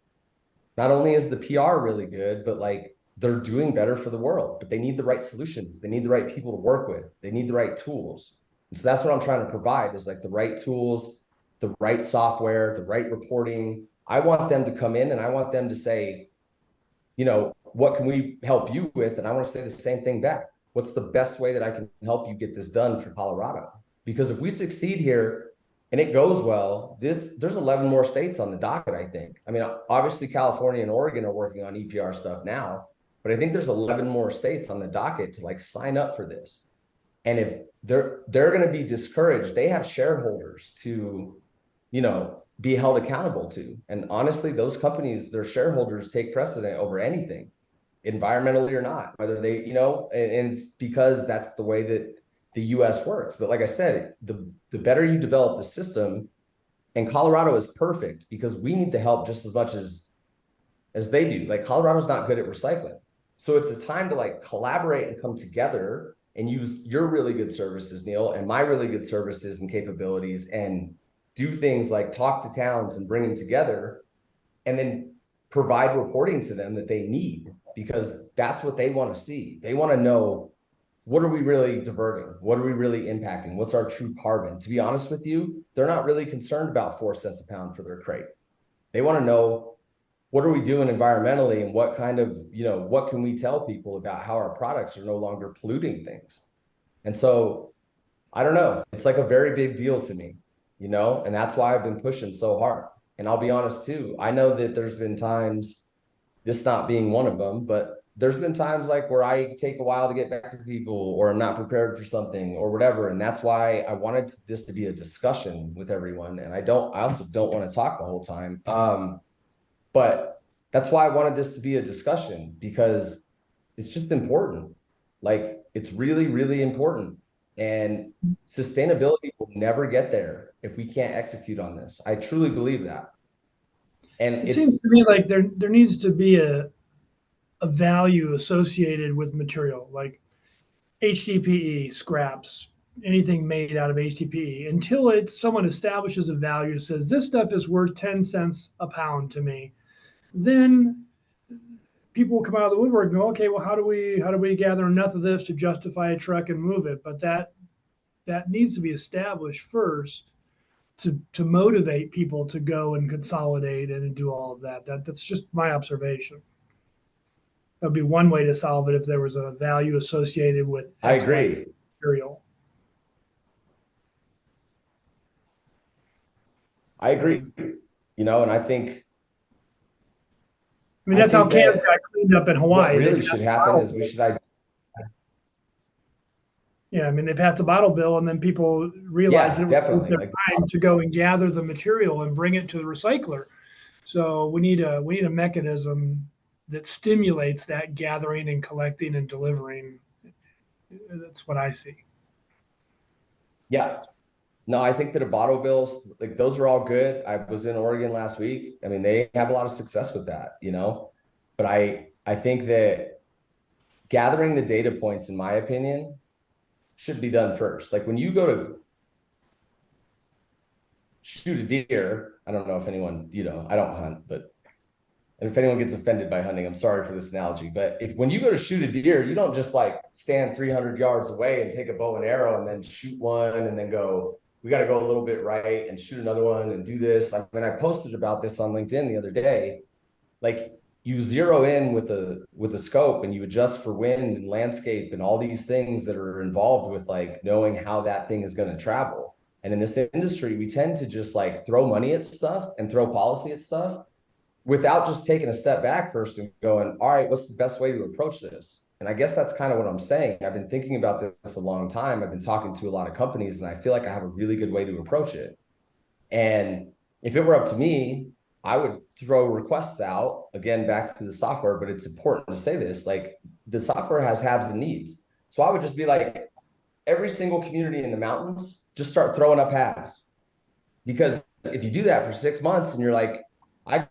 not only is the PR really good, but like they're doing better for the world, but they need the right solutions. They need the right people to work with. They need the right tools. And so that's what I'm trying to provide, is like the right tools, the right software, the right reporting. I want them to come in and I want them to say, you know, what can we help you with? And I want to say the same thing back. What's the best way that I can help you get this done for Colorado? Because if we succeed here and it goes well, there's 11 more states on the docket, I think. I mean, obviously California and Oregon are working on EPR stuff now, but I think there's 11 more states on the docket to like sign up for this. And if they're going to be discouraged, they have shareholders to, be held accountable to. And honestly, those companies, their shareholders take precedent over anything, environmentally or not, whether they, and it's because that's the way that the US works. But like I said, the better you develop the system, and Colorado is perfect because we need the help just as much as they do. Like Colorado's not good at recycling. So it's a time to like collaborate and come together and use your really good services, Neil, and my really good services and capabilities, and do things like talk to towns and bring them together, and then provide reporting to them that they need, because that's what they want to see. They want to know, what are we really diverting? What are we really impacting? What's our true carbon? To be honest with you, they're not really concerned about 4 cents a pound for their crate. They want to know, what are we doing environmentally, and what kind of, what can we tell people about how our products are no longer polluting things? And so, I don't know, it's like a very big deal to me, and that's why I've been pushing so hard. And I'll be honest too, I know that there's been times, this not being one of them, but there's been times like where I take a while to get back to people, or I'm not prepared for something or whatever. And that's why I wanted this to be a discussion with everyone. And I also don't want to talk the whole time. But that's why I wanted this to be a discussion, because it's just important. Like, it's really, really important. And sustainability will never get there if we can't execute on this. I truly believe that. And it seems to me like there needs to be a value associated with material, like HDPE, scraps, anything made out of HDPE, until someone establishes a value, says this stuff is worth 10 cents a pound to me. Then people will come out of the woodwork and go, okay, well, how do we gather enough of this to justify a truck and move it? But that needs to be established first to motivate people to go and consolidate and do all of that. That's just my observation. That'd be one way to solve it, if there was a value associated with I agree. material. I agree. And I think, that's how cans got cleaned up in Hawaii. What really should happen is we should. Yeah, they passed a bottle bill, and then people realized it was their time to go and gather the material and bring it to the recycler. So we need a mechanism that stimulates that gathering and collecting and delivering. That's what I see. Yeah. No, I think that a bottle bills, like, those are all good. I was in Oregon last week. They have a lot of success with that, but I think that gathering the data points, in my opinion, should be done first. Like, when you go to shoot a deer, I don't know if anyone, I don't hunt, but if anyone gets offended by hunting, I'm sorry for this analogy, but when you go to shoot a deer, you don't just like stand 300 yards away and take a bow and arrow and then shoot one and then go, we got to go a little bit right and shoot another one and do this. I posted about this on LinkedIn the other day. Like, you zero in with the scope, and you adjust for wind and landscape and all these things that are involved with like knowing how that thing is going to travel. And in this industry, we tend to just like throw money at stuff and throw policy at stuff without just taking a step back first and going, all right, what's the best way to approach this? And I guess that's kind of what I'm saying. I've been thinking about this a long time. I've been talking to a lot of companies, and I feel like I have a really good way to approach it. And if it were up to me, I would throw requests out, again, back to the software, but it's important to say this, like, the software has haves and needs. So I would just be like, every single community in the mountains, just start throwing up halves. Because if you do that for 6 months and you're like, I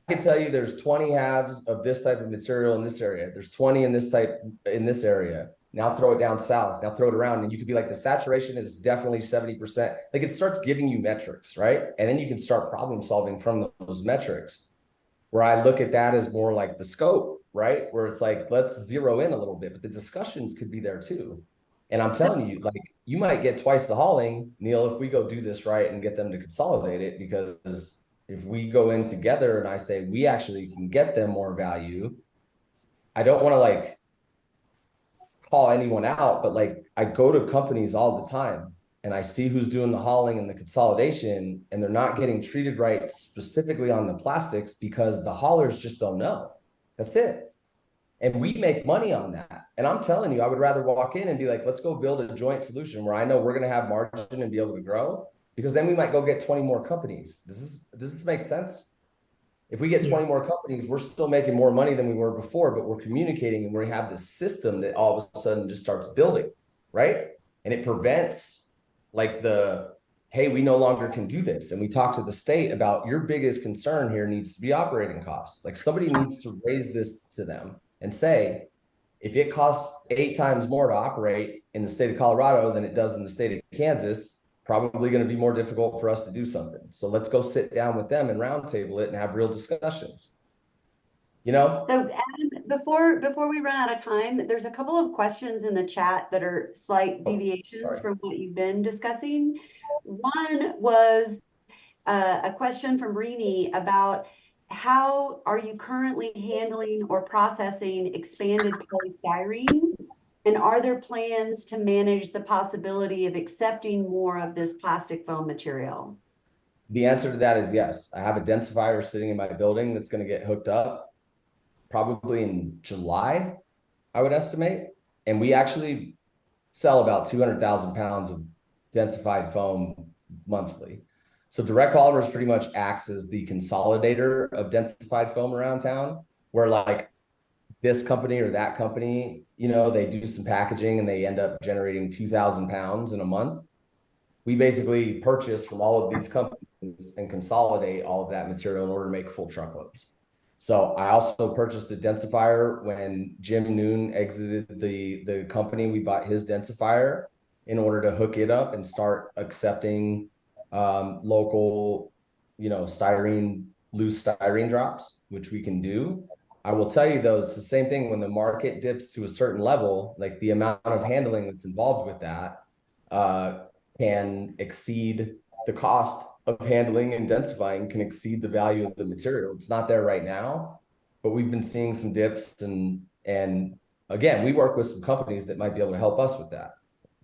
can tell you there's 20 halves of this type of material in this area. There's 20 in this type in this area. Now throw it down south. Now throw it around. And you could be like, the saturation is definitely 70%. Like, it starts giving you metrics, right? And then you can start problem solving from those metrics, where I look at that as more like the scope, right? Where it's like, let's zero in a little bit, but the discussions could be there too. And I'm telling you, like, you might get twice the hauling, Neil, if we go do this right and get them to consolidate it, because if we go in together and I say we actually can get them more value, I don't want to like call anyone out, but like I go to companies all the time and I see who's doing the hauling and the consolidation, and they're not getting treated right specifically on the plastics because the haulers just don't know. That's it. And we make money on that. And I'm telling you, I would rather walk in and be like, let's go build a joint solution where I know we're going to have margin and be able to grow, because then we might go get 20 more companies. Does this make sense? If we get 20 more companies, we're still making more money than we were before, but we're communicating and we have this system that all of a sudden just starts building, right? And it prevents like hey, we no longer can do this. And we talk to the state about your biggest concern here needs to be operating costs. Like somebody needs to raise this to them and say, if it costs 8 times more to operate in the state of Colorado than it does in the state of Kansas, probably going to be more difficult for us to do something. So let's go sit down with them and roundtable it and have real discussions. You know? So Adam, before we run out of time, there's a couple of questions in the chat that are slight deviations from what you've been discussing. One was a question from Rini about how are you currently handling or processing expanded polystyrene? And are there plans to manage the possibility of accepting more of this plastic foam material? The answer to that is yes. I have a densifier sitting in my building that's going to get hooked up probably in July, I would estimate. And we actually sell about 200,000 pounds of densified foam monthly. So Direct Polymers pretty much acts as the consolidator of densified foam around town, where like this company or that company, you know, they do some packaging and they end up generating 2,000 pounds in a month. We basically purchase from all of these companies and consolidate all of that material in order to make full truckloads. So I also purchased a densifier when Jim Noon exited the company. We bought his densifier in order to hook it up and start accepting local, you know, loose styrene drops, which we can do. I will tell you though, it's the same thing when the market dips to a certain level, like the amount of handling that's involved with that can exceed the cost of handling and densifying, can exceed the value of the material. It's not there right now, but we've been seeing some dips, and again, we work with some companies that might be able to help us with that.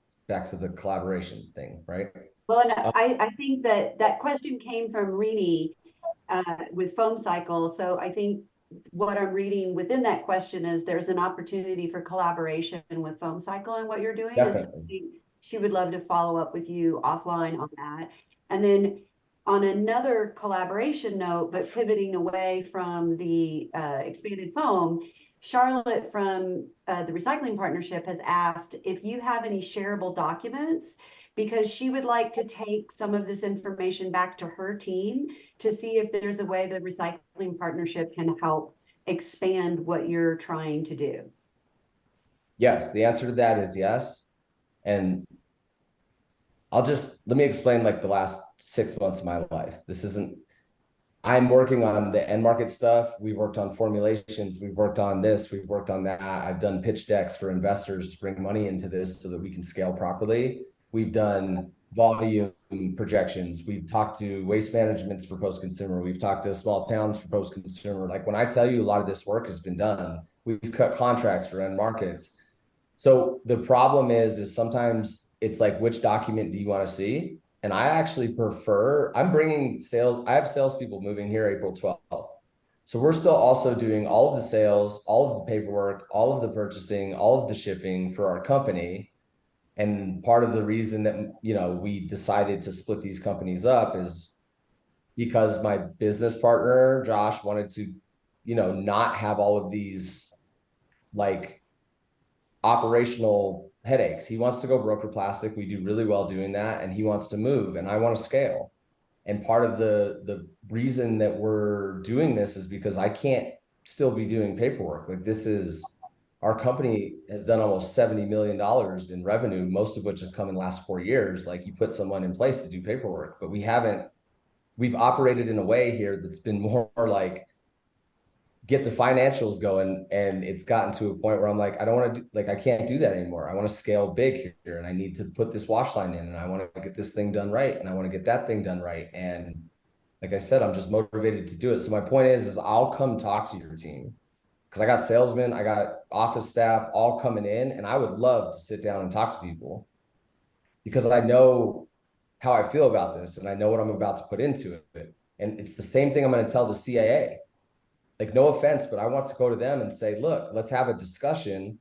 It's back to the collaboration thing, right? Well, and I think that question came from Rini with Foam Cycle. So I think what I'm reading within that question is there's an opportunity for collaboration with Foam Cycle and what you're doing. Definitely. And so she would love to follow up with you offline on that. And then on another collaboration note, but pivoting away from the expanded foam, Charlotte from the Recycling Partnership has asked if you have any shareable documents, because she would like to take some of this information back to her team to see if there's a way the Recycling Partnership can help expand what you're trying to do. Yes, the answer to that is yes. And let me explain like the last 6 months of my life. I'm working on the end market stuff. We've worked on formulations. We've worked on this. We've worked on that. I've done pitch decks for investors to bring money into this so that we can scale properly. We've done volume projections. We've talked to waste managements for post-consumer. We've talked to small towns for post-consumer. Like when I tell you a lot of this work has been done, we've cut contracts for end markets. So the problem is sometimes it's like, which document do you want to see? And I actually prefer, I have salespeople moving here April 12th. So we're still also doing all of the sales, all of the paperwork, all of the purchasing, all of the shipping for our company. And part of the reason that, you know, we decided to split these companies up is because my business partner, Josh, wanted to, you know, not have all of these like operational headaches. He wants to go broker plastic. We do really well doing that. And he wants to move, and I want to scale. And part of the reason that we're doing this is because I can't still be doing paperwork. Like our company has done almost $70 million in revenue, most of which has come in the last 4 years. Like you put someone in place to do paperwork, but we've operated in a way here that's been more like get the financials going. And it's gotten to a point where I'm like, I don't want to I can't do that anymore. I want to scale big here, and I need to put this wash line in, and I want to get this thing done right. And I want to get that thing done right. And like I said, I'm just motivated to do it. So my point is I'll come talk to your team because I got salesmen, I got office staff all coming in, and I would love to sit down and talk to people because I know how I feel about this and I know what I'm about to put into it. And it's the same thing I'm going to tell the CAA. Like, no offense, but I want to go to them and say, look, let's have a discussion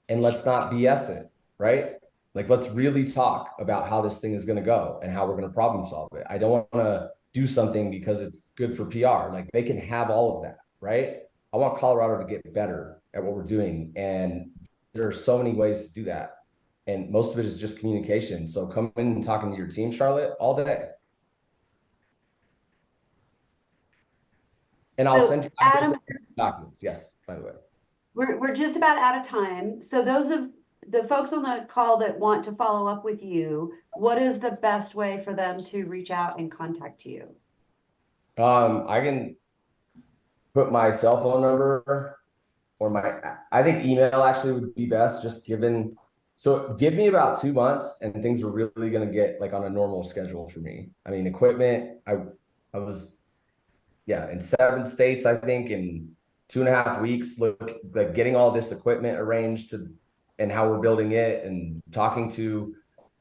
and let's not BS it, right? Like, let's really talk about how this thing is going to go and how we're going to problem solve it. I don't want to do something because it's good for PR. Like, they can have all of that, right? I want Colorado to get better at what we're doing. And there are so many ways to do that. And most of it is just communication. So come in and talking to your team, Charlotte, all day. And I'll send you Adam, documents. Yes, by the way. we're just about out of time. So those of the folks on the call that want to follow up with you, what is the best way for them to reach out and contact you? I can put my cell phone number or I think email actually would be best, just given. So give me about 2 months and things are really going to get like on a normal schedule for me. I mean, equipment, I was, yeah, in 7 states, I think, in 2.5 weeks, look, like getting all this equipment arranged and how we're building it, and talking to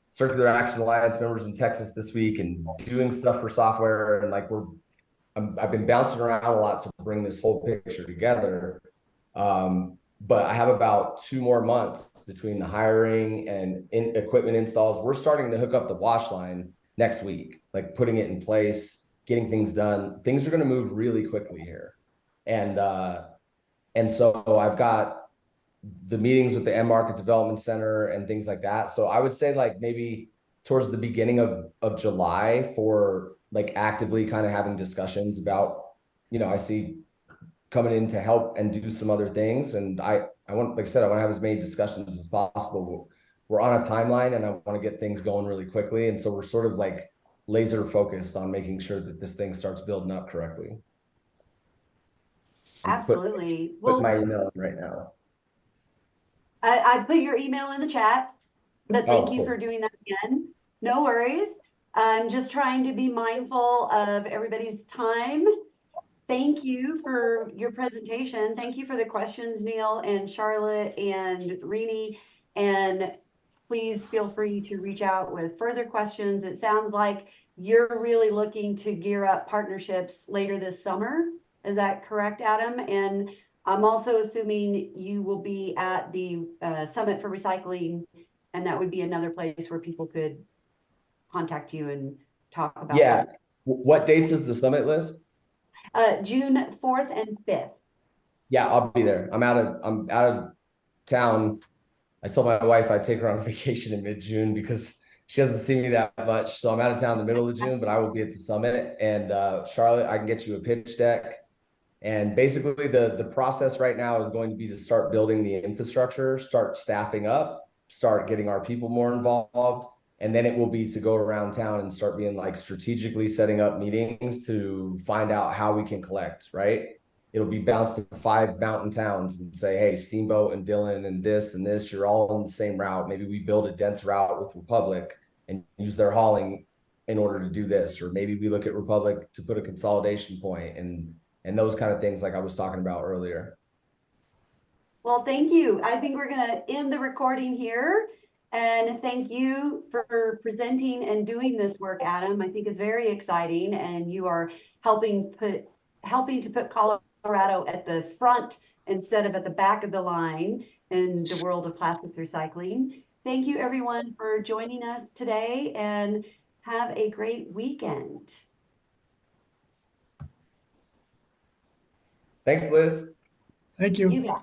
Circular Action Alliance members in Texas this week and doing stuff for software. And like, I've been bouncing around a lot to bring this whole picture together. But I have about 2 more months between the hiring and equipment installs. We're starting to hook up the wash line next week, like putting it in place, getting things done. Things are going to move really quickly here. And so I've got the meetings with the end market development center and things like that. So I would say like maybe towards the beginning of July for like actively kind of having discussions about, I see coming in to help and do some other things. And I want, like I said, I want to have as many discussions as possible. We're on a timeline and I want to get things going really quickly. And so we're sort of like laser focused on making sure that this thing starts building up correctly. Absolutely. Put my email in right now. I put your email in the chat, but thank you for doing that again. No worries. I'm just trying to be mindful of everybody's time. Thank you for your presentation. Thank you for the questions, Neil and Charlotte and Rini. And please feel free to reach out with further questions. It sounds like you're really looking to gear up partnerships later this summer. Is that correct, Adam? And I'm also assuming you will be at the Summit for Recycling, and that would be another place where people could contact you and talk about. Yeah. What dates is the summit list? June 4th and 5th. Yeah, I'll be there. I'm out of town. I told my wife I'd take her on vacation in mid-June because she hasn't seen me that much. So I'm out of town in the middle of June, but I will be at the summit. And Charlotte, I can get you a pitch deck. And basically the process right now is going to be to start building the infrastructure, start staffing up, start getting our people more involved. And then it will be to go around town and start being like strategically setting up meetings to find out how we can collect, right? It'll be bounced to 5 mountain towns and say, hey, Steamboat and Dillon and this, you're all on the same route. Maybe we build a dense route with Republic and use their hauling in order to do this. Or maybe we look at Republic to put a consolidation point and those kind of things like I was talking about earlier. Well, thank you. I think we're going to end the recording here. And thank you for presenting and doing this work, Adam. I think it's very exciting, and you are helping to put Colorado at the front instead of at the back of the line in the world of plastics recycling. Thank you, everyone, for joining us today, and have a great weekend. Thanks, Liz. Thank you. You bet.